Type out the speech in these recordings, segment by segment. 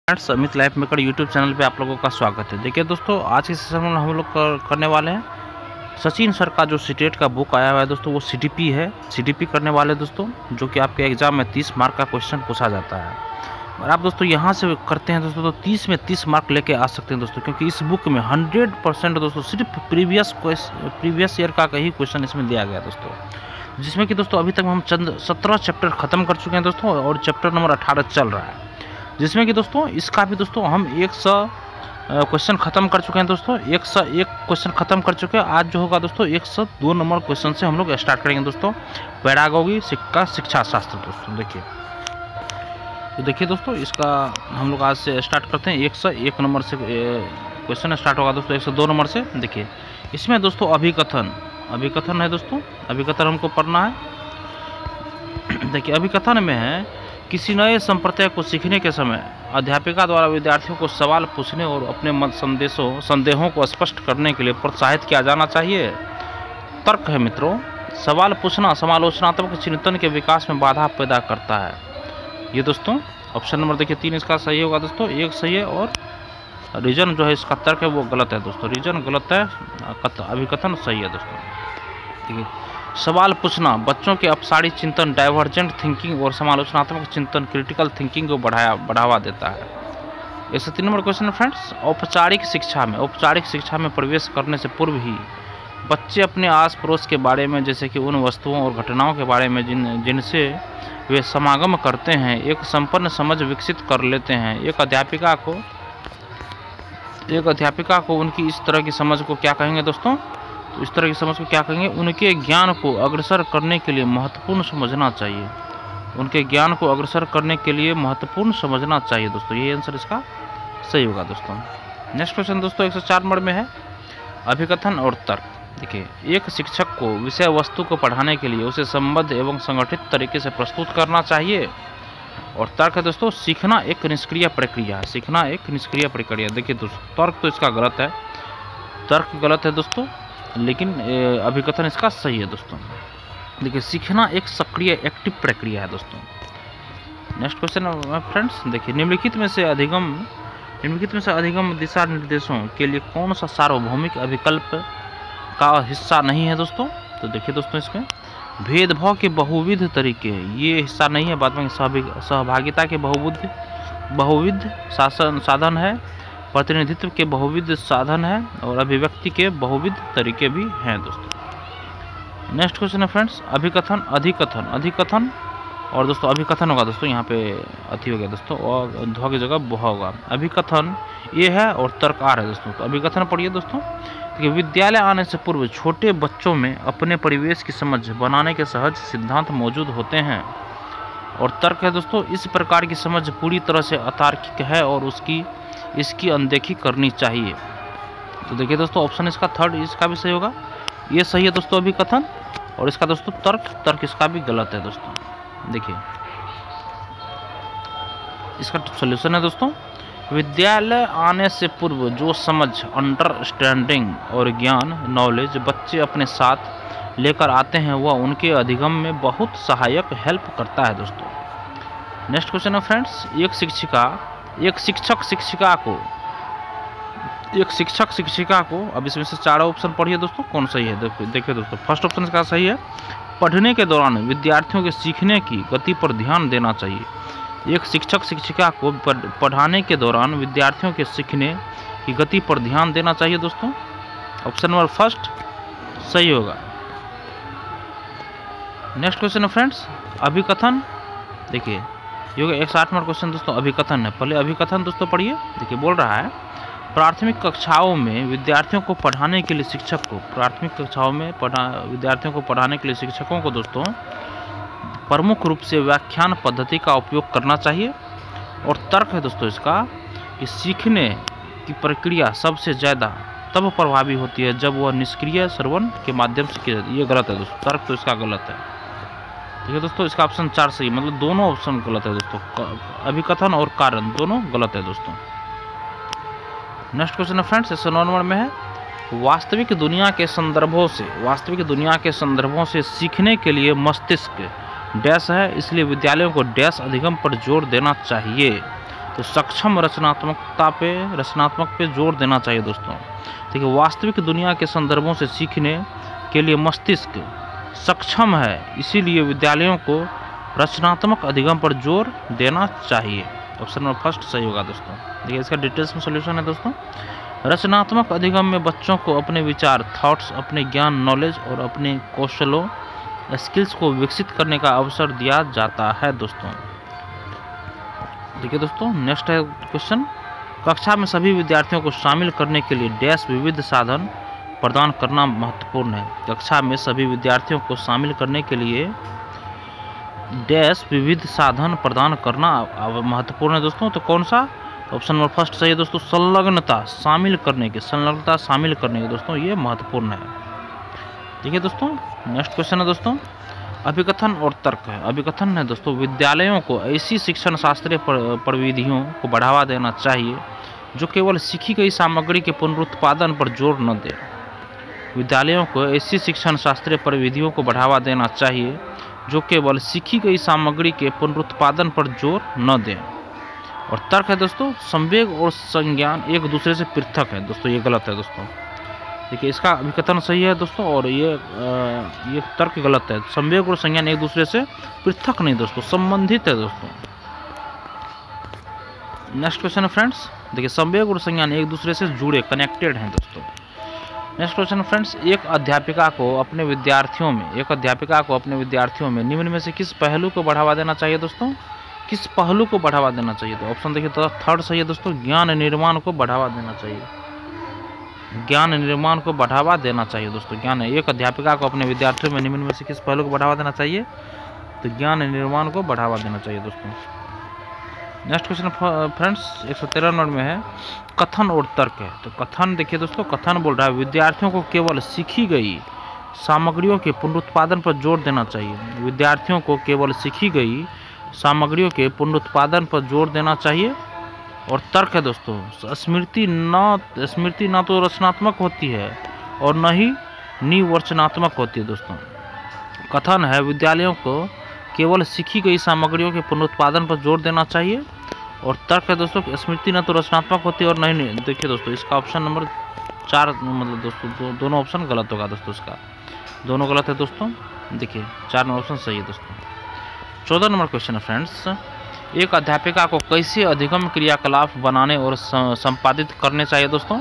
Friends, Amit life maker YouTube channel पे आप लोगों का स्वागत है। देखिए दोस्तों, आज के सेशन में हम लोग करने वाले हैं सचिन सर का जो सीटेट का बुक आया हुआ है दोस्तों, वो सीटीपी है। सीटीपी करने वाले दोस्तों, जो कि आपके एग्जाम में 30 मार्क का क्वेश्चन पूछा जाता है। और आप दोस्तों यहाँ से करते हैं दोस्तों, तो 30 में 30 मार्क लेके आ सकते हैं दोस्तों, क्योंकि इस बुक में 100% दोस्तों सिर्फ प्रीवियस ईयर का ही क्वेश्चन इसमें दिया गया दोस्तों, जिसमें कि दोस्तों अभी तक हम 17 चैप्टर खत्म कर चुके हैं दोस्तों, और चैप्टर नंबर 18 चल रहा है, जिसमें कि दोस्तों इसका भी दोस्तों हम 100 क्वेश्चन खत्म कर चुके हैं दोस्तों। 101 क्वेश्चन खत्म कर चुके हैं। आज जो होगा दोस्तों 102 नंबर क्वेश्चन से हम लोग स्टार्ट करेंगे दोस्तों, पैडागोगी का शिक्षा शास्त्र दोस्तों। देखिए दोस्तों, इसका हम लोग आज से स्टार्ट करते हैं। 101 नंबर से क्वेश्चन स्टार्ट होगा दोस्तों, 102 नंबर से। देखिए इसमें दोस्तों अभिकथन है दोस्तों, अभिकथन हमको पढ़ना है। देखिए अभिकथन में है, किसी नए संप्रदाय को सीखने के समय अध्यापिका द्वारा विद्यार्थियों को सवाल पूछने और अपने मत संदेहों को स्पष्ट करने के लिए प्रोत्साहित किया जाना चाहिए। तर्क है मित्रों, सवाल पूछना समालोचनात्मक चिंतन के विकास में बाधा पैदा करता है। ये दोस्तों ऑप्शन नंबर देखिए 3 इसका सही होगा दोस्तों। 1 सही है और रीजन जो है इसका तर्क है वो गलत है दोस्तों। रीजन गलत है, अभिकथन सही है दोस्तों। ठीक है, सवाल पूछना बच्चों के अपसारी चिंतन, डाइवर्जेंट थिंकिंग और समालोचनात्मक चिंतन, क्रिटिकल थिंकिंग को बढ़ावा देता है। 103 नंबर क्वेश्चन फ्रेंड्स, औपचारिक शिक्षा में प्रवेश करने से पूर्व ही बच्चे अपने आस पड़ोस के बारे में, जैसे कि उन वस्तुओं और घटनाओं के बारे में जिनसे वे समागम करते हैं, एक संपन्न समझ विकसित कर लेते हैं। एक अध्यापिका को उनकी इस तरह की समझ को क्या कहेंगे दोस्तों, तो इस तरह की समझ को क्या कहेंगे, उनके ज्ञान को अग्रसर करने के लिए महत्वपूर्ण समझना चाहिए। उनके ज्ञान को अग्रसर करने के लिए महत्वपूर्ण समझना चाहिए दोस्तों। ये आंसर इसका सही होगा दोस्तों। नेक्स्ट क्वेश्चन दोस्तों 104 नंबर में है, अभिकथन और तर्क। देखिए, एक शिक्षक को विषय वस्तु को पढ़ाने के लिए उसे संबद्ध एवं संगठित तरीके से प्रस्तुत करना चाहिए। और तर्क है दोस्तों, सीखना एक निष्क्रिय प्रक्रिया है। देखिए दोस्तों, तर्क तो इसका गलत है, तर्क गलत है दोस्तों, लेकिन अभिकथन इसका सही है दोस्तों। देखिए, सीखना एक सक्रिय एक्टिव प्रक्रिया है दोस्तों। नेक्स्ट क्वेश्चन फ्रेंड्स, देखिए निम्नलिखित में से अधिगम दिशा निर्देशों के लिए कौन सा सार्वभौमिक अभिकल्प का हिस्सा नहीं है दोस्तों। तो देखिए दोस्तों, इसमें भेदभाव के बहुविध तरीके, ये हिस्सा नहीं है। बाद में सहभागिता के बहुविध साधन है, प्रतिनिधित्व के बहुविध साधन है, और अभिव्यक्ति के बहुविध तरीके भी हैं दोस्तों। नेक्स्ट क्वेश्चन है फ्रेंड्स, अभिकथन अधिकथन और दोस्तों अभिकथन होगा दोस्तों, यहाँ पे अति हो गया दोस्तों, और ध्व की जगह बहु होगा। अभिकथन ये है और तर्क आर है दोस्तों। तो अभिकथन पढ़िए दोस्तों। देखिए, विद्यालय आने से पूर्व छोटे बच्चों में अपने परिवेश की समझ बनाने के सहज सिद्धांत मौजूद होते हैं। और तर्क है दोस्तों, इस प्रकार की समझ पूरी तरह से अतार्किक है और इसकी अनदेखी करनी चाहिए। तो देखिए दोस्तों, ऑप्शन इसका थर्ड इसका भी सही होगा, ये सही है दोस्तों अभिकथन। और इसका दोस्तों तर्क इसका भी गलत है दोस्तों। देखिए इसका सॉल्यूशन है दोस्तों, विद्यालय आने से पूर्व जो समझ, अंडरस्टैंडिंग और ज्ञान, नॉलेज बच्चे अपने साथ लेकर आते हैं, वह उनके अधिगम में बहुत सहायक हेल्प करता है दोस्तों। नेक्स्ट क्वेश्चन है फ्रेंड्स, एक शिक्षक शिक्षिका को अब इसमें से चारों ऑप्शन पढ़िए दोस्तों, कौन सही है। देखिए दोस्तों, फर्स्ट ऑप्शन इसका सही है, पढ़ने के दौरान विद्यार्थियों के सीखने की गति पर ध्यान देना चाहिए। एक शिक्षक शिक्षिका को पढ़ाने के दौरान विद्यार्थियों के सीखने की गति पर ध्यान देना चाहिए दोस्तों। ऑप्शन नंबर फर्स्ट सही होगा। नेक्स्ट क्वेश्चन है फ्रेंड्स, अभिकथन। देखिए ये होगा 108 नंबर क्वेश्चन दोस्तों, अभिकथन है। पहले अभिकथन दोस्तों पढ़िए। देखिए बोल रहा है, प्राथमिक कक्षाओं में विद्यार्थियों को पढ़ाने के लिए शिक्षकों को दोस्तों प्रमुख रूप से व्याख्यान पद्धति का उपयोग करना चाहिए। और तर्क है दोस्तों इसका, कि सीखने की प्रक्रिया सबसे ज़्यादा तब प्रभावी होती है जब वह निष्क्रिय श्रवण के माध्यम से की जाती है। ये गलत है दोस्तों, तर्क तो इसका गलत है। ठीक है दोस्तों, इसका ऑप्शन 4 सही, मतलब दोनों ऑप्शन गलत है दोस्तों, अभिकथन और कारण दोनों गलत है दोस्तों। नेक्स्ट क्वेश्चन है फ्रेंड्स 109 नंबर में है, वास्तविक दुनिया के संदर्भों से सीखने के लिए मस्तिष्क डैश है, इसलिए विद्यालयों को डैश अधिगम पर जोर देना चाहिए। तो सक्षम रचनात्मक पे जोर देना चाहिए दोस्तों। देखिए वास्तविक दुनिया के संदर्भों से सीखने के लिए मस्तिष्क सक्षम है, इसीलिए विद्यालयों को रचनात्मक अधिगम पर जोर देना चाहिए। ऑप्शन नंबर फर्स्ट सही होगा दोस्तों। देखिए इसका डिटेल्स में सॉल्यूशन है दोस्तों। रचनात्मक अधिगम में बच्चों को अपने विचार, थॉट्स, अपने ज्ञान, नॉलेज और अपने कौशलों, स्किल्स को विकसित करने का अवसर दिया जाता है दोस्तों। देखिए दोस्तों नेक्स्ट है क्वेश्चन, कक्षा में सभी विद्यार्थियों को शामिल करने के लिए डैश विविध साधन प्रदान करना महत्वपूर्ण है। कक्षा में सभी विद्यार्थियों को शामिल करने के लिए डैश विविध साधन प्रदान करना महत्वपूर्ण है दोस्तों। तो कौन सा? ऑप्शन नंबर फर्स्ट सही है दोस्तों, संलग्नता शामिल करने के दोस्तों ये महत्वपूर्ण है। देखिए दोस्तों नेक्स्ट क्वेश्चन है दोस्तों, अभिकथन और तर्क है। अभिकथन है दोस्तों, विद्यालयों को ऐसी शिक्षण शास्त्रीय प्रविधियों को बढ़ावा देना चाहिए जो केवल सीखी गई सामग्री के पुनरुत्पादन पर जोर न दे। विद्यालयों को ऐसी शिक्षण शास्त्रीय प्रविधियों को बढ़ावा देना चाहिए जो केवल सीखी गई सामग्री के पुनरुत्पादन पर जोर न दें। और तर्क है दोस्तों, संवेग और संज्ञान एक दूसरे से पृथक है दोस्तों, ये गलत है दोस्तों। देखिए इसका अभिकथन सही है दोस्तों और ये तर्क गलत है। संवेग और संज्ञान एक दूसरे से पृथक नहीं दोस्तों, संबंधित है दोस्तों। नेक्स्ट क्वेश्चन है फ्रेंड्स, देखिए संवेग और संज्ञान एक दूसरे से जुड़े, कनेक्टेड हैं दोस्तों। नेक्स्ट क्वेश्चन फ्रेंड्स, एक अध्यापिका को अपने विद्यार्थियों में निम्न में से किस पहलू को बढ़ावा देना चाहिए दोस्तों? किस पहलू को बढ़ावा देना चाहिए? तो ऑप्शन देखिए तो थर्ड सही है दोस्तों, ज्ञान निर्माण को बढ़ावा देना चाहिए। ज्ञान निर्माण को बढ़ावा देना चाहिए दोस्तों। ज्ञान, एक अध्यापिका को अपने विद्यार्थियों में निम्न में से किस पहलू को बढ़ावा देना चाहिए? तो ज्ञान निर्माण को बढ़ावा देना चाहिए दोस्तों। नेक्स्ट क्वेश्चन फ्रेंड्स 113 नंबर में है, कथन और तर्क है। तो कथन देखिए दोस्तों, कथन बोल रहा है विद्यार्थियों को केवल सीखी गई सामग्रियों के पुनरुत्पादन पर जोर देना चाहिए। विद्यार्थियों को केवल सीखी गई सामग्रियों के पुनरुत्पादन पर जोर देना चाहिए। और तर्क है दोस्तों, स्मृति न तो रचनात्मक होती है और न ही निवर्चनात्मक होती है दोस्तों। कथन है विद्यालयों को केवल सीखी गई सामग्रियों के पुनरुत्पादन पर जोर देना चाहिए। और तर्क है दोस्तों, स्मृति न तो रचनात्मक होती है और नहीं। देखिए दोस्तों इसका ऑप्शन नंबर 4 मतलब दोस्तों दोनों ऑप्शन गलत होगा दोस्तों, इसका दोनों गलत है दोस्तों। देखिए 4 नंबर ऑप्शन सही है दोस्तों। 14 नंबर क्वेश्चन है फ्रेंड्स, एक अध्यापिका को कैसे अधिगम क्रियाकलाप बनाने और संपादित करने चाहिए दोस्तों?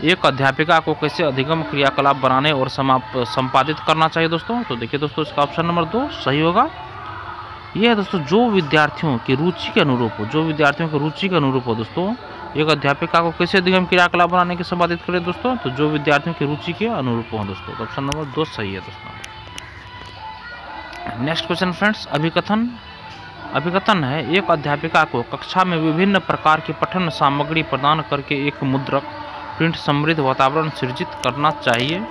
एक अध्यापिका को कैसे अधिगम क्रियाकलाप बनाने और संपादित करना चाहिए दोस्तों? तो देखिए दोस्तों इसका ऑप्शन नंबर 2 सही होगा। ये है दोस्तों जो विद्यार्थियों की रुचि के अनुरूप हो, दोस्तों। एक अध्यापिका को कैसे अधिगम क्रियाकलाप बनाने के संपादित करें दोस्तों? तो जो विद्यार्थियों की रुचि के अनुरूप हो दोस्तों। तो ऑप्शन नंबर 2 सही है दोस्तों। नेक्स्ट क्वेश्चन फ्रेंड्स, अभिकथन है एक अध्यापिका को कक्षा में विभिन्न प्रकार की पठन सामग्री प्रदान करके एक मुद्रक प्रिंट समृद्ध वातावरण सृजित करना चाहिए।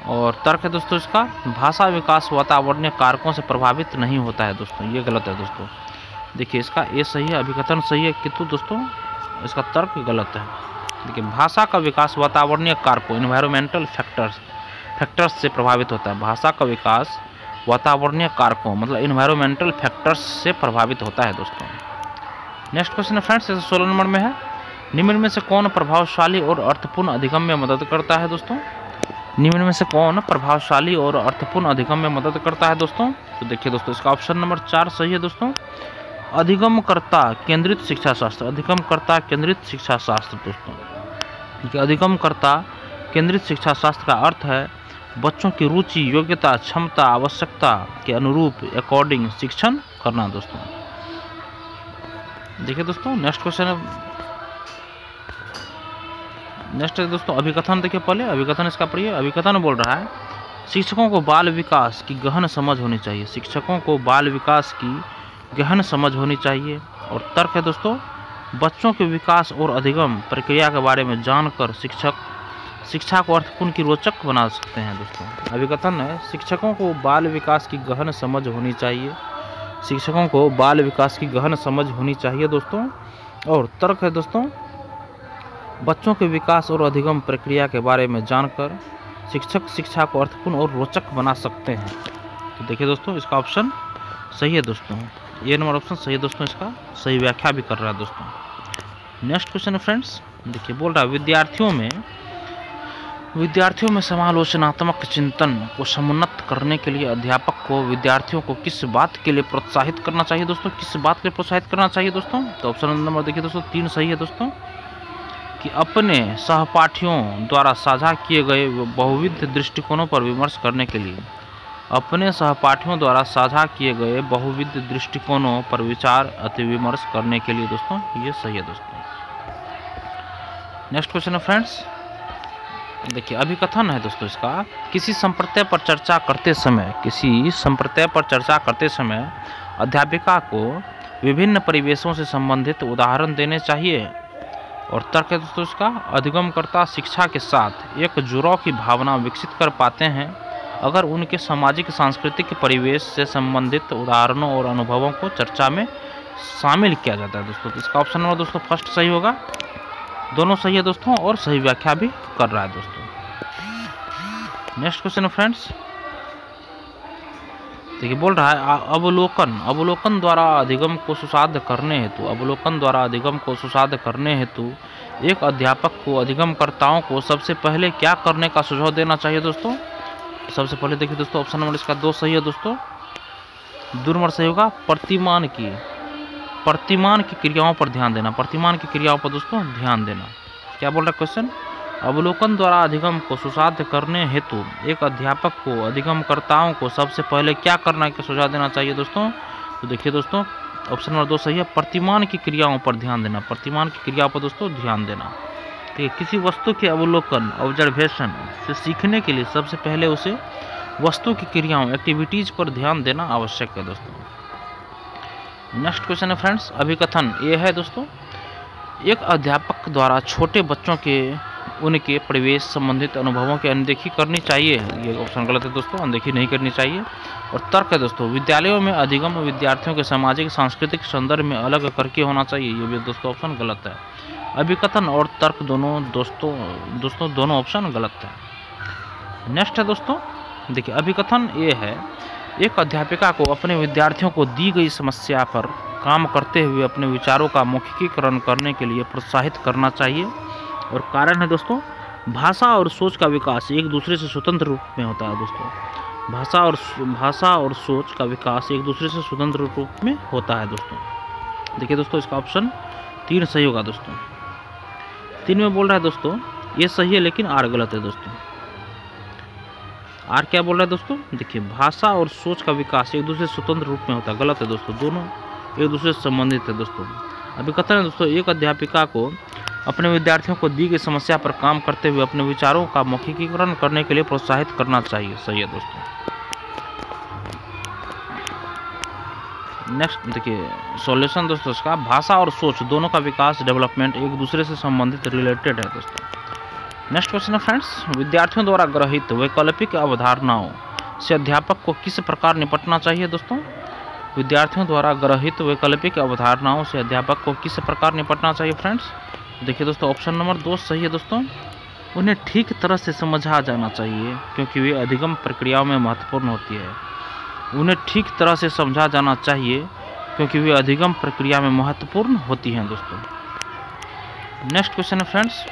और तर्क है दोस्तों इसका, भाषा विकास वातावरणीय कारकों से प्रभावित नहीं होता है दोस्तों, ये गलत है दोस्तों। देखिए इसका ए सही है, अभिकथन सही है, किंतु दोस्तों इसका तर्क गलत है। देखिए भाषा का विकास वातावरणीय कारकों, इन्वायरमेंटल फैक्टर्स से प्रभावित होता है। भाषा का विकास वातावरणीय कारकों मतलब इन्वायरमेंटल फैक्टर्स से प्रभावित होता है दोस्तों। नेक्स्ट क्वेश्चन फ्रेंड्स 16 नंबर में है, निम्न में से कौन प्रभावशाली और अर्थपूर्ण अधिगम में मदद करता है दोस्तों? निम्न में से कौन प्रभावशाली और अर्थपूर्ण अधिगम में मदद करता है दोस्तों? तो देखिए दोस्तों इसका ऑप्शन नंबर 4 सही है दोस्तों, अधिगमकर्ता केंद्रित शिक्षा शास्त्र। अधिगमकर्ता केंद्रित शिक्षा शास्त्र दोस्तों। अधिगमकर्ता केंद्रित शिक्षा शास्त्र का अर्थ है बच्चों की रुचि, योग्यता, क्षमता, आवश्यकता के अनुरूप अकॉर्डिंग शिक्षण करना दोस्तों। देखिए दोस्तों नेक्स्ट क्वेश्चन है दोस्तों अभिकथन। देखिए पहले अभिकथन इसका पढ़िए। अभिकथन बोल रहा है शिक्षकों को बाल विकास की गहन समझ होनी चाहिए। शिक्षकों को बाल विकास की गहन समझ होनी चाहिए। और तर्क है दोस्तों, बच्चों के विकास और अधिगम प्रक्रिया के बारे में जानकर शिक्षा को अर्थपूर्ण की रोचक बना सकते हैं दोस्तों। अभिकथन है शिक्षकों को बाल विकास की गहन समझ होनी चाहिए। शिक्षकों को बाल विकास की गहन समझ होनी चाहिए दोस्तों। और तर्क है दोस्तों, बच्चों के विकास और अधिगम प्रक्रिया के बारे में जानकर शिक्षक शिक्षा को अर्थपूर्ण और रोचक बना सकते हैं। तो देखिए दोस्तों इसका ऑप्शन सही है दोस्तों। ये नंबर ऑप्शन सही है दोस्तों, इसका सही व्याख्या भी कर रहा है दोस्तों। नेक्स्ट क्वेश्चन है फ्रेंड्स, देखिए बोल रहा है विद्यार्थियों में समालोचनात्मक चिंतन को समुन्नत करने के लिए अध्यापक को विद्यार्थियों को किस बात के लिए प्रोत्साहित करना चाहिए दोस्तों? किस बात के लिए प्रोत्साहित करना चाहिए दोस्तों? तो ऑप्शन नंबर देखिए दोस्तों 3 सही है दोस्तों, कि अपने सहपाठियों द्वारा साझा किए गए बहुविध दृष्टिकोणों पर विमर्श करने के लिए, अपने सहपाठियों द्वारा साझा किए गए बहुविध दृष्टिकोणों पर विचार अति विमर्श करने के लिए दोस्तों, ये सही है दोस्तों। नेक्स्ट क्वेश्चन है फ्रेंड्स, देखिए अभिकथन है दोस्तों इसका, किसी संप्रदाय पर चर्चा करते समय अध्यापिका को विभिन्न परिवेशों से संबंधित उदाहरण देने चाहिए। और तर्क है दोस्तों इसका, अधिगमकर्ता शिक्षा के साथ एक जुड़ाव की भावना विकसित कर पाते हैं अगर उनके सामाजिक सांस्कृतिक परिवेश से संबंधित उदाहरणों और अनुभवों को चर्चा में शामिल किया जाता है दोस्तों। तो इसका ऑप्शन नंबर दोस्तों फर्स्ट सही होगा, दोनों सही है दोस्तों और सही व्याख्या भी कर रहा है दोस्तों। नेक्स्ट क्वेश्चन है फ्रेंड्स, देखिए बोल रहा है अवलोकन द्वारा अधिगम को सुसाध्य करने हेतु एक अध्यापक को अधिगमकर्ताओं को सबसे पहले क्या करने का सुझाव देना चाहिए दोस्तों? सबसे पहले देखिए दोस्तों ऑप्शन नंबर इसका 2 सही है दोस्तों, 2 नंबर सही होगा, प्रतिमान की क्रियाओं पर ध्यान देना, दोस्तों ध्यान देना। क्या बोल रहा है क्वेश्चन, अवलोकन द्वारा अधिगम को सुसाध्य करने हेतु एक अध्यापक को अधिगमकर्ताओं को सबसे पहले क्या करना का सुझाव देना चाहिए दोस्तों? तो देखिए दोस्तों ऑप्शन नंबर 2 सही है, प्रतिमान की क्रियाओं पर ध्यान देना, दोस्तों ध्यान देना। ठीक है, किसी वस्तु के अवलोकन ऑब्जर्वेशन से सीखने के लिए सबसे पहले उसे वस्तु की क्रियाओं एक्टिविटीज पर ध्यान देना आवश्यक है दोस्तों। नेक्स्ट क्वेश्चन है फ्रेंड्स, अभिकथन ये है दोस्तों, एक अध्यापक द्वारा छोटे बच्चों के उनके परिवेश संबंधित अनुभवों की अनदेखी करनी चाहिए, ये ऑप्शन गलत है दोस्तों, अनदेखी नहीं करनी चाहिए। और तर्क है दोस्तों, विद्यालयों में अधिगम विद्यार्थियों के सामाजिक सांस्कृतिक संदर्भ में अलग करके होना चाहिए, ये भी दोस्तों ऑप्शन गलत है। अभिकथन और तर्क दोनों ऑप्शन गलत है। नेक्स्ट है दोस्तों, देखिए अभिकथन ये है, एक अध्यापिका को अपने विद्यार्थियों को दी गई समस्या पर काम करते हुए अपने विचारों का मौखिकीकरण करने के लिए प्रोत्साहित करना चाहिए। और कारण है दोस्तों, भाषा और सोच का विकास एक दूसरे से स्वतंत्र रूप में होता है दोस्तों, भाषा और सोच का विकास एक दूसरे से स्वतंत्र रूप में होता है दोस्तों। देखिए दोस्तों इसका ऑप्शन 3 सही होगा दोस्तों। 3 में बोल रहा है दोस्तों ये सही है लेकिन आर गलत है दोस्तों। आर क्या बोल रहा है दोस्तों, देखिए भाषा और सोच का विकास एक दूसरे से स्वतंत्र रूप में होता है, गलत है दोस्तों, दोनों एक दूसरे से संबंधित है दोस्तों। अभिकथन है दोस्तों, एक अध्यापिका को अपने विद्यार्थियों को दी गई समस्या पर काम करते हुए अपने विचारों का मौखिकीकरण करने के लिए प्रोत्साहित करना चाहिए, सही है दोस्तों। नेक्स्ट देखिए सॉल्यूशन दोस्तों इसका, भाषा और सोच दोनों का विकास डेवलपमेंट एक दूसरे से संबंधित रिलेटेड है दोस्तों। नेक्स्ट क्वेश्चन है फ्रेंड्स, विद्यार्थियों द्वारा ग्रहित वैकल्पिक अवधारणाओं से अध्यापक को किस प्रकार निपटना चाहिए दोस्तों? विद्यार्थियों द्वारा ग्रहित वैकल्पिक अवधारणाओं से अध्यापक को किस प्रकार निपटना चाहिए फ्रेंड्स? देखिए दोस्तों ऑप्शन नंबर 2 सही है दोस्तों, उन्हें ठीक तरह से समझा जाना चाहिए क्योंकि वे अधिगम प्रक्रियाओं में महत्वपूर्ण होती है। उन्हें ठीक तरह से समझा जाना चाहिए क्योंकि वे अधिगम प्रक्रिया में महत्वपूर्ण होती हैं दोस्तों। नेक्स्ट क्वेश्चन है फ्रेंड्स,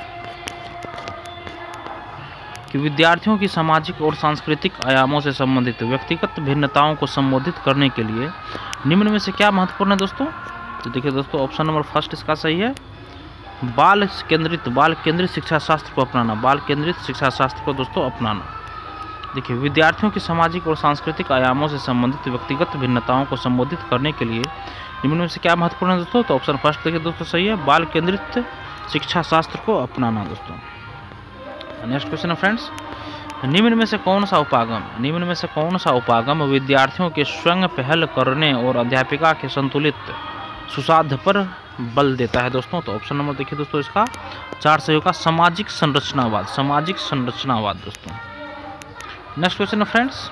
कि विद्यार्थियों की सामाजिक और सांस्कृतिक आयामों से संबंधित व्यक्तिगत भिन्नताओं को संबोधित करने के लिए निम्न में से क्या महत्वपूर्ण है दोस्तों? तो देखिए दोस्तों ऑप्शन नंबर फर्स्ट इसका सही है, बाल केंद्रित शिक्षा शास्त्र को अपनाना, दोस्तों अपनाना। देखिए विद्यार्थियों की सामाजिक और सांस्कृतिक आयामों से संबंधित व्यक्तिगत भिन्नताओं को संबोधित करने के लिए निम्न में से क्या महत्वपूर्ण है दोस्तों? तो ऑप्शन फर्स्ट देखिए दोस्तों सही है, बाल केंद्रित शिक्षा शास्त्र को अपनाना दोस्तों। नेक्स्ट क्वेश्चन है फ्रेंड्स, निम्न में से कौन सा उपागम विद्यार्थियों के स्वयं पहल करने और अध्यापिका के संतुलित सुसाध्य पर बल देता है दोस्तों? तो ऑप्शन नंबर देखिए दोस्तों इसका 4 सही होगा, सामाजिक संरचनावाद दोस्तों। नेक्स्ट क्वेश्चन है फ्रेंड्स,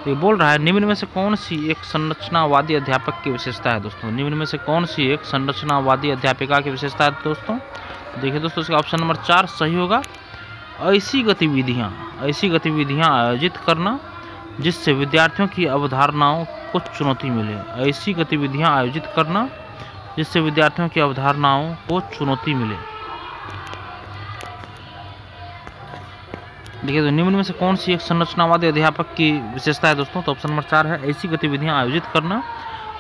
ये बोल रहा है निम्न में से कौन सी एक संरचनावादी अध्यापक की विशेषता है दोस्तों? निम्न में से कौन सी एक संरचनावादी अध्यापिका की विशेषता है दोस्तों? देखिए दोस्तों इसका ऑप्शन नंबर 4 सही होगा, ऐसी गतिविधियां आयोजित करना जिससे विद्यार्थियों की अवधारणाओं को चुनौती मिले। ऐसी गतिविधियां आयोजित करना जिससे विद्यार्थियों की अवधारणाओं को चुनौती मिले। देखिए तो निम्न में से कौन सी एक संरचनावादी अध्यापक की विशेषता है दोस्तों? तो ऑप्शन नंबर 4 है ऐसी गतिविधियां आयोजित करना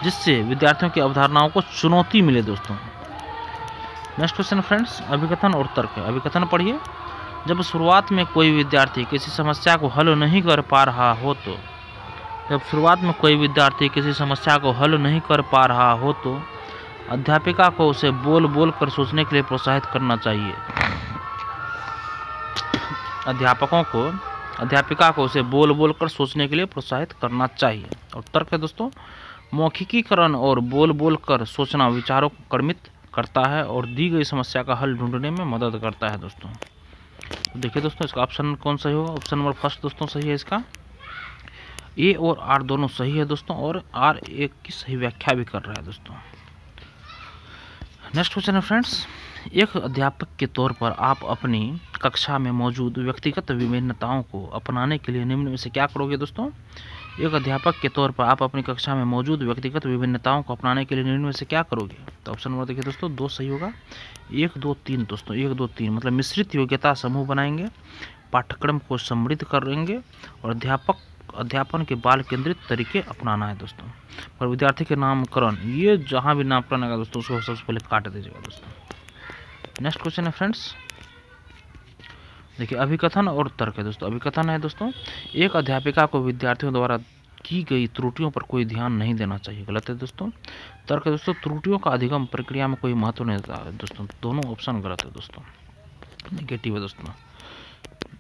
जिससे विद्यार्थियों की अवधारणाओं को चुनौती मिले दोस्तों। नेक्स्ट क्वेश्चन फ्रेंड्स, अभिकथन और तर्क। अभिकथन पढ़िए। जब शुरुआत में कोई विद्यार्थी किसी समस्या को हल नहीं कर पा रहा हो तो अध्यापिका को उसे बोल बोल कर सोचने के लिए प्रोत्साहित करना चाहिए। अध्यापिका को उसे बोल बोल कर सोचने के लिए प्रोत्साहित करना चाहिए। और तर्क है दोस्तों, मौखिकीकरण और बोल बोल कर सोचना विचारों को कर्मित करता है और दी गई समस्या का हल ढूंढने में मदद करता है दोस्तों। तो देखिए दोस्तों इसका ऑप्शन कौन सही होगा? ऑप्शन नंबर फर्स्ट दोस्तों सही है। इसका ए और आर दोनों सही है दोस्तों, और आर एक की सही व्याख्या भी कर रहा है दोस्तों। नेक्स्ट क्वेश्चन है फ्रेंड्स, एक अध्यापक के तौर पर आप अपनी कक्षा में मौजूद व्यक्तिगत विभिन्नताओं को अपनाने के लिए निम्न में से क्या करोगे दोस्तों? एक अध्यापक के तौर पर आप अपनी कक्षा में मौजूद व्यक्तिगत विभिन्नताओं को अपनाने के लिए निम्न में से क्या करोगे? तो ऑप्शन नंबर देखिए दोस्तों 2 सही होगा। 1, 2, 3 दोस्तों, 1, 2, 3 मतलब मिश्रित योग्यता समूह बनाएंगे, पाठ्यक्रम को समृद्ध करेंगे और अध्यापन के बाल केंद्रित तरीके अपनाना है दोस्तों। और विद्यार्थी के नामकरण, ये जहाँ भी नामकरण आएगा दोस्तों उसको सबसे पहले काट दीजिएगा दोस्तों। नेक्स्ट क्वेश्चन है फ्रेंड्स, देखिए अभिकथन और तर्क है दोस्तों। अभिकथन है दोस्तों, एक अध्यापिका को विद्यार्थियों द्वारा की गई त्रुटियों पर कोई ध्यान नहीं देना चाहिए। गलत है दोस्तों। तर्क है दोस्तों, त्रुटियों का अधिगम प्रक्रिया में कोई महत्व नहीं देता है दोस्तों। दोनों ऑप्शन गलत है दोस्तों, नेगेटिव है दोस्तों।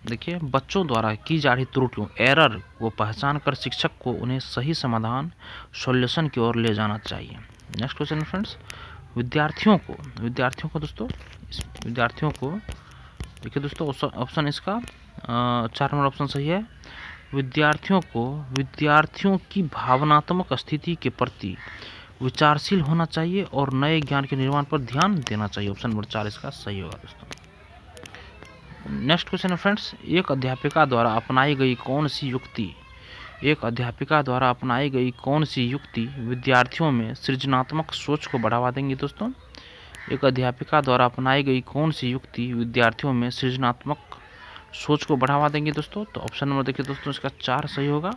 देखिए बच्चों द्वारा की जा रही त्रुटियों एरर को पहचान कर शिक्षक को उन्हें सही समाधान सॉल्यूशन की ओर ले जाना चाहिए। नेक्स्ट क्वेश्चन फ्रेंड्स, विद्यार्थियों को देखिए दोस्तों ऑप्शन इसका 4 नंबर ऑप्शन सही है। विद्यार्थियों की भावनात्मक स्थिति के प्रति विचारशील होना चाहिए और नए ज्ञान के निर्माण पर ध्यान देना चाहिए। ऑप्शन नंबर 4 इसका सही होगा दोस्तों। नेक्स्ट क्वेश्चन है फ्रेंड्स, एक अध्यापिका द्वारा अपनाई गई कौन सी युक्ति विद्यार्थियों में सृजनात्मक सोच को बढ़ावा देंगी दोस्तों? एक अध्यापिका द्वारा अपनाई गई कौन सी युक्ति विद्यार्थियों में सृजनात्मक सोच को बढ़ावा देंगे दोस्तों? तो ऑप्शन नंबर देखिए दोस्तों इसका 4 सही होगा।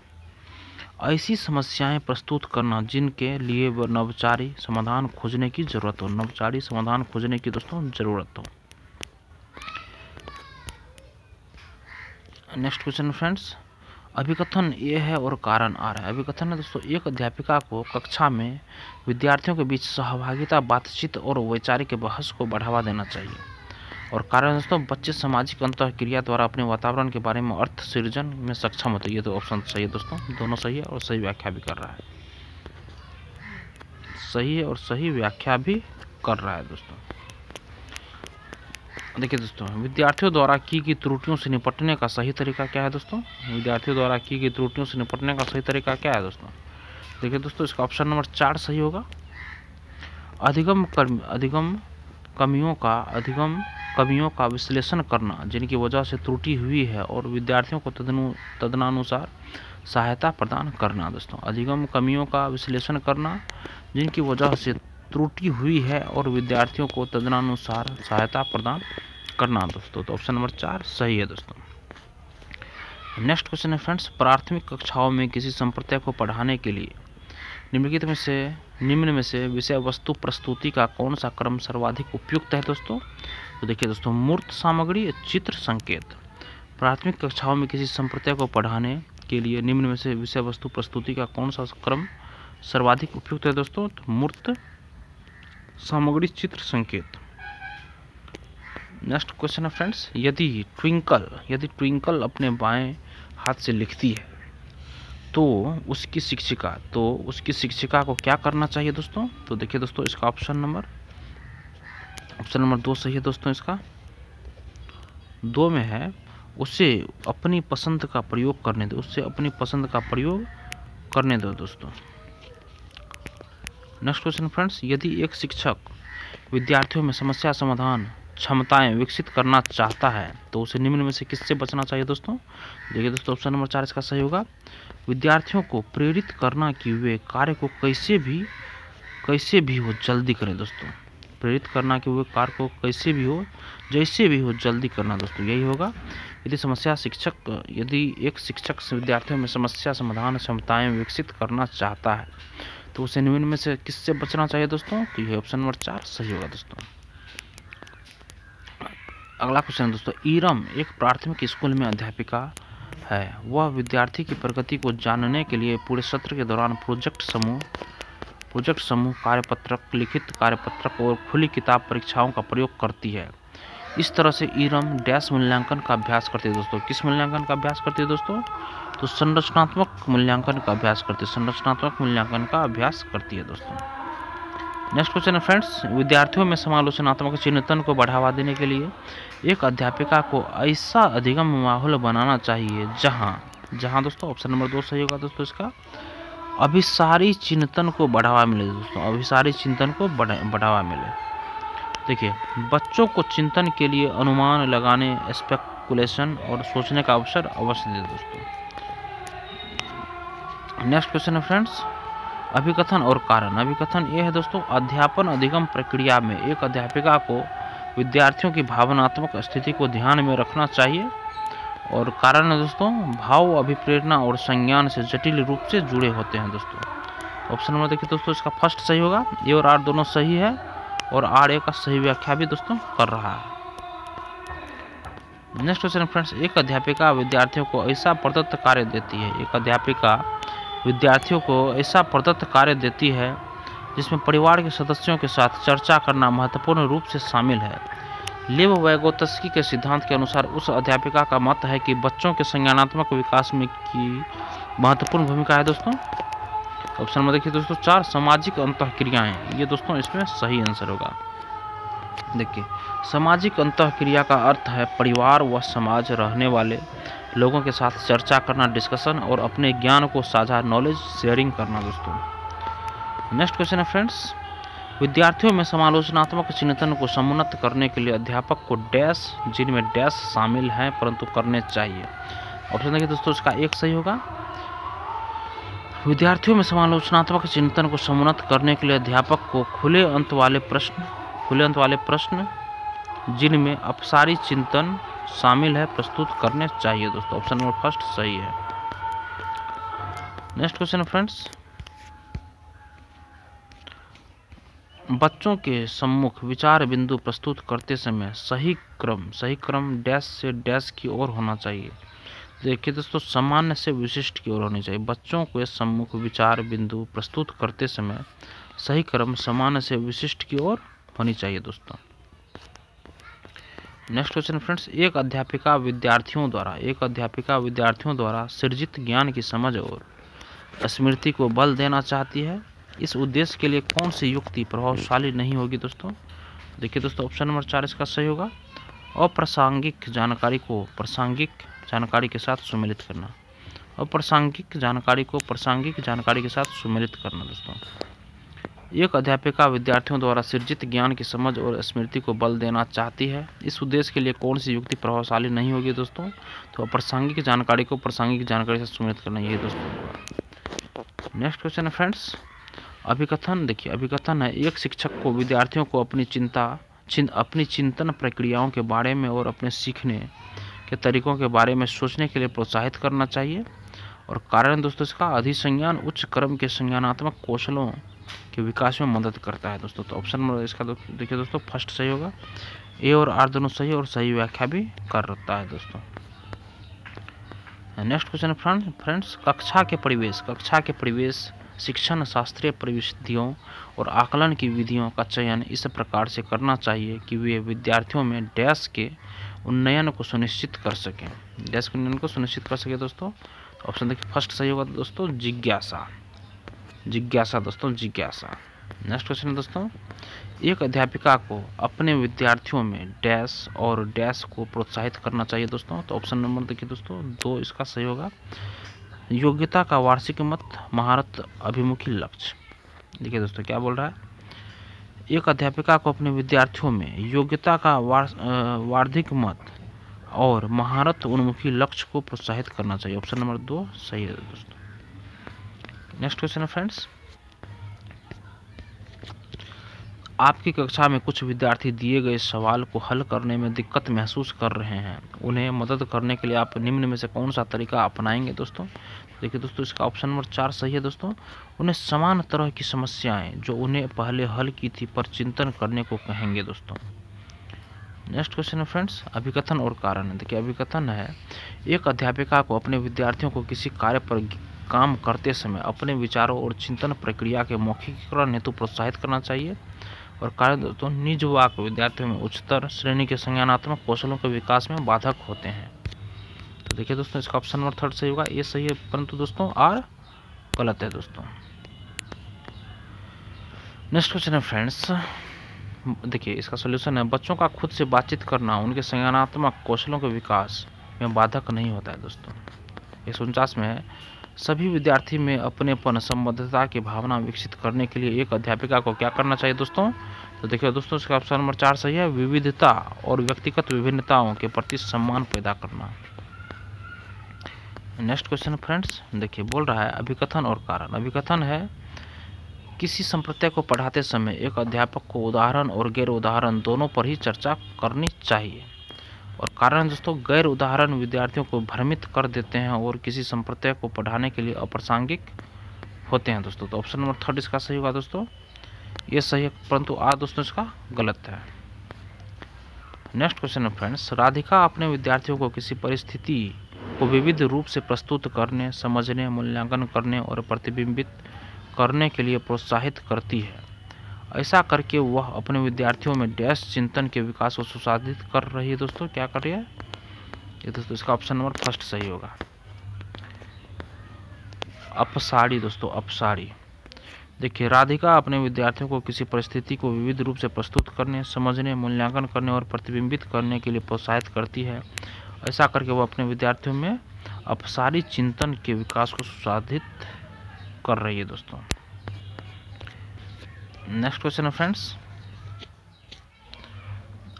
ऐसी समस्याएं प्रस्तुत करना जिनके लिए नवचारी समाधान खोजने की जरूरत हो। नेक्स्ट क्वेश्चन फ्रेंड्स, अभिकथन ए है और कारण आर है। अभिकथन है दोस्तों, एक अध्यापिका को कक्षा में विद्यार्थियों के बीच सहभागिता, बातचीत और वैचारिक बहस को बढ़ावा देना चाहिए। और कारण दोस्तों, बच्चे सामाजिक अंतःक्रिया द्वारा अपने वातावरण के बारे में अर्थ सृजन में सक्षम होते हैं। ये तो ऑप्शन सही है दोस्तों, दोनों सही है और सही व्याख्या भी कर रहा है दोस्तों। देखिए दोस्तों, विद्यार्थियों द्वारा की गई त्रुटियों से निपटने का सही तरीका क्या है दोस्तों? देखिए दोस्तों इसका ऑप्शन नंबर 4 सही होगा। अधिगम कमियों का विश्लेषण करना जिनकी वजह से त्रुटि हुई है और विद्यार्थियों को तदनुसार सहायता प्रदान करना दोस्तों। अधिगम कमियों का विश्लेषण करना जिनकी वजह से त्रुटि हुई है और विद्यार्थियों को तदनुसार सहायता प्रदान करना दोस्तों। तो ऑप्शन नंबर 4 सही है दोस्तों। नेक्स्ट क्वेश्चन है फ्रेंड्स, प्राथमिक कक्षाओं में किसी संप्रदाय को पढ़ाने के लिए निम्न में से विषय वस्तु प्रस्तुति का कौन सा क्रम सर्वाधिक उपयुक्त है दोस्तों? तो देखिए दोस्तों, मूर्त सामग्री, चित्र, संकेत। प्राथमिक कक्षाओं में किसी संप्रदाय को पढ़ाने के लिए निम्न में से विषय वस्तु प्रस्तुति का कौन सा क्रम सर्वाधिक उपयुक्त है दोस्तों? तो मूर्त सामग्री, चित्र, संकेत। नेक्स्ट क्वेश्चन है फ्रेंड्स, यदि ट्विंकल अपने बाएं हाथ से लिखती है तो उसकी शिक्षिका को क्या करना चाहिए दोस्तों? तो देखिए दोस्तों इसका ऑप्शन नंबर 2 सही है दोस्तों। इसका 2 में है उसे अपनी पसंद का प्रयोग करने दो दोस्तों। नेक्स्ट क्वेश्चन फ्रेंड्स, यदि एक शिक्षक विद्यार्थियों में समस्या समाधान क्षमताएं विकसित करना चाहता है तो उसे निम्न में से किससे बचना चाहिए दोस्तों? देखिए दोस्तों, ऑप्शन नंबर 4 इसका सही होगा। विद्यार्थियों को प्रेरित करना कि वे कार्य को कैसे भी हो जल्दी करें दोस्तों। प्रेरित करना कि वे कार्य को कैसे भी हो, जैसे भी हो जल्दी करना दोस्तों, यही होगा। यदि एक शिक्षक विद्यार्थियों में समस्या समाधान क्षमताएं विकसित करना चाहता है तो उसे निम्न में से किससे बचना चाहिए दोस्तों? तो यह ऑप्शन नंबर 4 सही होगा दोस्तों। अगला क्वेश्चन है दोस्तों, ईरम एक प्राथमिक स्कूल में अध्यापिका है। वह विद्यार्थी की प्रगति को जानने के लिए पूरे सत्र के दौरान प्रोजेक्ट समूह, कार्यपत्रक, लिखित कार्यपत्रक और खुली किताब परीक्षाओं का प्रयोग करती है। इस तरह से ईरम डैश मूल्यांकन का अभ्यास करती है दोस्तों। किस मूल्यांकन का अभ्यास करती है दोस्तों? तो संरचनात्मक मूल्यांकन का अभ्यास करती है। संरचनात्मक मूल्यांकन का अभ्यास करती है दोस्तों। नेक्स्ट क्वेश्चन है फ्रेंड्स, विद्यार्थियों में समालोचनात्मक चिंतन को बढ़ावा देने के लिए एक अध्यापिका को ऐसा अधिगम माहौल बनाना चाहिए जहां दोस्तों ऑप्शन नंबर 2 सही होगा दोस्तों इसका, अभिसारी चिंतन को बढ़ावा मिले दोस्तों। अभिसारी चिंतन को बढ़ावा मिले। देखिए, बच्चों को चिंतन के लिए अनुमान लगाने, स्पेकुलेशन और सोचने का अवसर अवश्य दे दोस्तों। नेक्स्ट क्वेश्चन है फ्रेंड्स, अभिकथन और कारण। अभिकथन ये है दोस्तों, अध्यापन अधिगम प्रक्रिया में एक अध्यापिका को विद्यार्थियों की भावनात्मक स्थिति को ध्यान में रखना चाहिए। और कारण है दोस्तों, भाव, अभिप्रेरणा और संज्ञान से जटिल रूप से जुड़े होते हैं दोस्तों। ऑप्शन नंबर देखिए दोस्तों, इसका फर्स्ट सही होगा। ए और आर दोनों सही है और आर ए का सही व्याख्या भी दोस्तों कर रहा है। नेक्स्ट क्वेश्चन फ्रेंड्स, एक अध्यापिका विद्यार्थियों को ऐसा प्रदत्त कार्य देती है। एक अध्यापिका विद्यार्थियों को ऐसा प्रदत्त कार्य देती है जिसमें परिवार के सदस्यों के साथ चर्चा करना महत्वपूर्ण रूप से शामिल है। लेव वैगोत्स्की के सिद्धांत के अनुसार उस अध्यापिका का मत है कि बच्चों के संज्ञानात्मक विकास में की महत्वपूर्ण भूमिका है दोस्तों। ऑप्शन नंबर देखिए दोस्तों 4, सामाजिक अंतःक्रियाएं। ये दोस्तों इसमें सही आंसर होगा। देखिए, सामाजिक अंतःक्रिया का अर्थ है परिवार व समाज रहने वाले लोगों के साथ चर्चा करना, डिस्कशन और अपने ज्ञान को साझा, नॉलेज शेयरिंग करना दोस्तों। नेक्स्ट क्वेश्चन है फ्रेंड्स, विद्यार्थियों में समालोचनात्मक चिंतन को समुन्नत करने के लिए अध्यापक को डैश, जिनमें डैश शामिल हैं परंतु करने चाहिए। ऑप्शन देखिए दोस्तों, इसका 1 सही होगा। विद्यार्थियों में समालोचनात्मक चिंतन को समुन्नत करने के लिए अध्यापक को खुले अंत वाले प्रश्न जिनमें अपसारी चिंतन शामिल है प्रस्तुत करने चाहिए दोस्तों। ऑप्शन नंबर फर्स्ट सही है। नेक्स्ट क्वेश्चन फ्रेंड्स, बच्चों के सम्मुख विचार बिंदु प्रस्तुत करते समय सही क्रम डैश से डैश की ओर होना चाहिए। देखिए दोस्तों, सामान्य से विशिष्ट की ओर होनी चाहिए। बच्चों के सम्मुख विचार बिंदु प्रस्तुत करते समय सही क्रम सामान्य से विशिष्ट की ओर होनी चाहिए दोस्तों। नेक्स्ट क्वेश्चन फ्रेंड्स, एक अध्यापिका विद्यार्थियों द्वारा सृजित ज्ञान की समझ और स्मृति को बल देना चाहती है। इस उद्देश्य के लिए कौन सी युक्ति प्रभावशाली नहीं होगी दोस्तों? देखिए दोस्तों, ऑप्शन नंबर 4 इसका सही होगा। अप्रासंगिक जानकारी को प्रासंगिक जानकारी के साथ सुमेलित करना। अप्रासंगिक जानकारी को प्रासंगिक जानकारी के साथ सुमेलित करना दोस्तों। एक अध्यापिका विद्यार्थियों द्वारा सृजित ज्ञान की समझ और स्मृति को बल देना चाहती है। इस उद्देश्य के लिए कौन सी युक्ति प्रभावशाली नहीं होगी दोस्तों? तो अप्रासंगिक जानकारी को प्रासंगिक जानकारी से सुमेलित करना, यही दोस्तों। नेक्स्ट क्वेश्चन है फ्रेंड्स, अभिकथन। देखिए, अभिकथन है एक शिक्षक को विद्यार्थियों को अपनी चिंतन प्रक्रियाओं के बारे में और अपने सीखने के तरीकों के बारे में सोचने के लिए प्रोत्साहित करना चाहिए। और कारण दोस्तों इसका, अधिसंज्ञान उच्च क्रम के संज्ञानात्मक कौशलों के विकास में मदद करता है दोस्तों। तो ऑप्शन नंबर इसका देखिए दोस्तों फर्स्ट सही होगा। ए और आर दोनों सही और सही व्याख्या भी करता है दोस्तों। नेक्स्ट क्वेश्चन फ्रेंड्स, कक्षा के परिवेश शिक्षण शास्त्रीय प्रविधियों और आकलन की विधियों का चयन इस प्रकार से करना चाहिए कि वे विद्यार्थियों में डैश के उन्नयन को सुनिश्चित कर सकें। दोस्तों। ऑप्शन देखिए फर्स्ट सही होगा दोस्तों, जिज्ञासा दोस्तों, जिज्ञासा। नेक्स्ट क्वेश्चन है दोस्तों, एक अध्यापिका को अपने विद्यार्थियों में डैश और डैश को प्रोत्साहित करना चाहिए दोस्तों। तो ऑप्शन नंबर देखिए दोस्तों 2 इसका सही होगा। योग्यता का वार्षिक मत, महारत, अभिमुखी लक्ष्य। देखिए दोस्तों क्या बोल रहा है, एक अध्यापिका को अपने विद्यार्थियों में योग्यता का वार्षिक मत और महारत उन्मुखी लक्ष्य को प्रोत्साहित करना चाहिए। ऑप्शन नंबर 2 सही है दोस्तों। नेक्स्ट क्वेश्चन है फ्रेंड्स, आपकी कक्षा में कुछ विद्यार्थी दिए गए सवाल को हल करने में दिक्कत महसूस कर रहे हैं, उन्हें मदद करने के लिए आप निम्न में से कौन सा तरीका अपनाएंगे दोस्तों? देखिए दोस्तों, इसका ऑप्शन नंबर 4 सही है दोस्तों। उन्हें समान तरह की समस्याएं जो उन्हें पहले हल की थी पर चिंतन करने को कहेंगे दोस्तों। नेक्स्ट क्वेश्चन है फ्रेंड्स, अभिकथन और कारण। देखिए अभिकथन है, एक अध्यापिका को अपने विद्यार्थियों को किसी कार्य पर काम करते समय अपने विचारों और चिंतन प्रक्रिया के मौखिकीकरण हेतु प्रोत्साहित करना चाहिए। और कारण दोस्तों, निज वाक्य विद्यार्थियों में उच्चतर श्रेणी के संज्ञानात्मक कौशलों के विकास में बाधक होते हैं। तो देखिए दोस्तों, इसका ऑप्शन नंबर 3 सही होगा, ये सही है, परंतु दोस्तों आर गलत है दोस्तों। नेक्स्ट क्वेश्चन है फ्रेंड्स, देखिए इसका सॉल्यूशन है, बच्चों का खुद से बातचीत करना उनके संज्ञानात्मक कौशलों के विकास में बाधक नहीं होता है दोस्तों। 149 में है, सभी विद्यार्थी में अपनेपन संबद्धता की भावना विकसित करने के लिए एक अध्यापिका को क्या करना चाहिए दोस्तों? तो देखिए दोस्तों, इसका ऑप्शन नंबर 4 सही है, विविधता और व्यक्तिगत विभिन्नताओं के प्रति सम्मान पैदा करना। नेक्स्ट क्वेश्चन फ्रेंड्स, देखिए बोल रहा है अभिकथन और कारण। अभिकथन है, किसी संप्रदाय को पढ़ाते समय एक अध्यापक को उदाहरण और गैर उदाहरण दोनों पर ही चर्चा करनी चाहिए। और कारण दोस्तों, गैर उदाहरण विद्यार्थियों को भ्रमित कर देते हैं और किसी संप्रदाय को पढ़ाने के लिए अप्रासंगिक होते हैं दोस्तों। तो ऑप्शन नंबर 3 इसका सही होगा दोस्तों, ये सही है, परंतु आज दोस्तों इसका गलत है। नेक्स्ट क्वेश्चन है फ्रेंड्स, राधिका अपने विद्यार्थियों को किसी परिस्थिति को विविध रूप से प्रस्तुत करने, समझने, मूल्यांकन करने और प्रतिबिंबित करने के लिए प्रोत्साहित करती है। ऐसा करके वह अपने विद्यार्थियों में डैश चिंतन के विकास को सुसाधित कर रही है दोस्तों। क्या कर रही है ये दोस्तों? इसका ऑप्शन नंबर 1 सही होगा, अपसारी दोस्तों, अपसारी। देखिए राधिका अपने विद्यार्थियों को किसी परिस्थिति को विविध रूप से प्रस्तुत करने, समझने, मूल्यांकन करने और प्रतिबिंबित करने के लिए प्रोत्साहित करती है। ऐसा करके वह अपने विद्यार्थियों में अपसारी चिंतन के विकास को सुसाधित कर रही है दोस्तों। नेक्स्ट क्वेश्चन है फ्रेंड्स,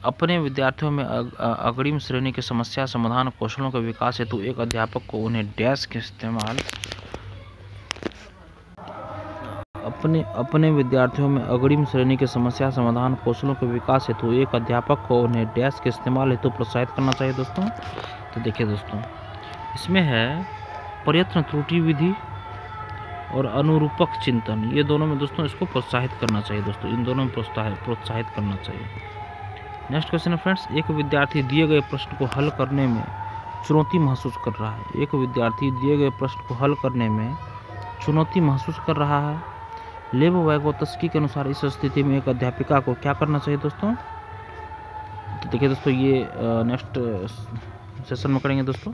अपने विद्यार्थियों में अग्रिम श्रेणी के समस्या समाधान कौशलों के विकास हेतु एक अध्यापक को उन्हें डैश के इस्तेमाल अपने विद्यार्थियों में अग्रिम श्रेणी के समस्या समाधान कौशलों के विकास हेतु एक अध्यापक को उन्हें डैश के इस्तेमाल हेतु प्रोत्साहित करना चाहिए दोस्तों। तो देखिए दोस्तों, इसमें है प्रयत्न त्रुटि विधि और अनुरूपक चिंतन, ये दोनों में दोस्तों इसको प्रोत्साहित करना चाहिए दोस्तों, इन दोनों में प्रोत्साहित करना चाहिए। नेक्स्ट क्वेश्चन है फ्रेंड्स, एक विद्यार्थी दिए गए प्रश्न को हल करने में चुनौती महसूस कर रहा है। एक विद्यार्थी दिए गए प्रश्न को हल करने में चुनौती महसूस कर रहा है। लेव वाइगोत्स्की के अनुसार इस स्थिति में एक अध्यापिका को क्या करना चाहिए दोस्तों? तो देखिए दोस्तों, ये नेक्स्ट सेशन में करेंगे दोस्तों।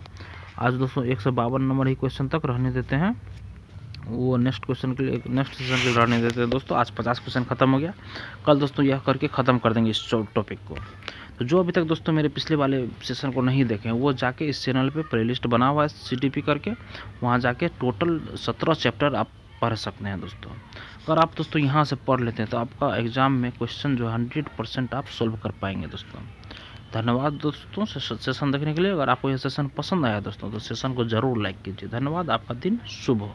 आज दोस्तों 152 नंबर ही क्वेश्चन तक रहने देते हैं, वो नेक्स्ट क्वेश्चन के लिए नेक्स्ट सेशन के लिए रहने देते हैं दोस्तों। आज 50 क्वेश्चन खत्म हो गया, कल दोस्तों यह करके ख़त्म कर देंगे इस टॉपिक को। तो जो अभी तक दोस्तों मेरे पिछले वाले सेशन को नहीं देखे हैं वो जाके इस चैनल पे प्लेलिस्ट बना हुआ है CTP करके, वहाँ जाके टोटल 17 चैप्टर आप पढ़ सकते हैं दोस्तों। अगर आप दोस्तों यहाँ से पढ़ लेते हैं तो आपका एग्ज़ाम में क्वेश्चन जो 100% आप सोल्व कर पाएंगे दोस्तों। धन्यवाद दोस्तों सेशन देखने के लिए। अगर आपको यह सेशन पसंद आया दोस्तों तो सेशन को ज़रूर लाइक कीजिए। धन्यवाद, आपका दिन शुभ हो।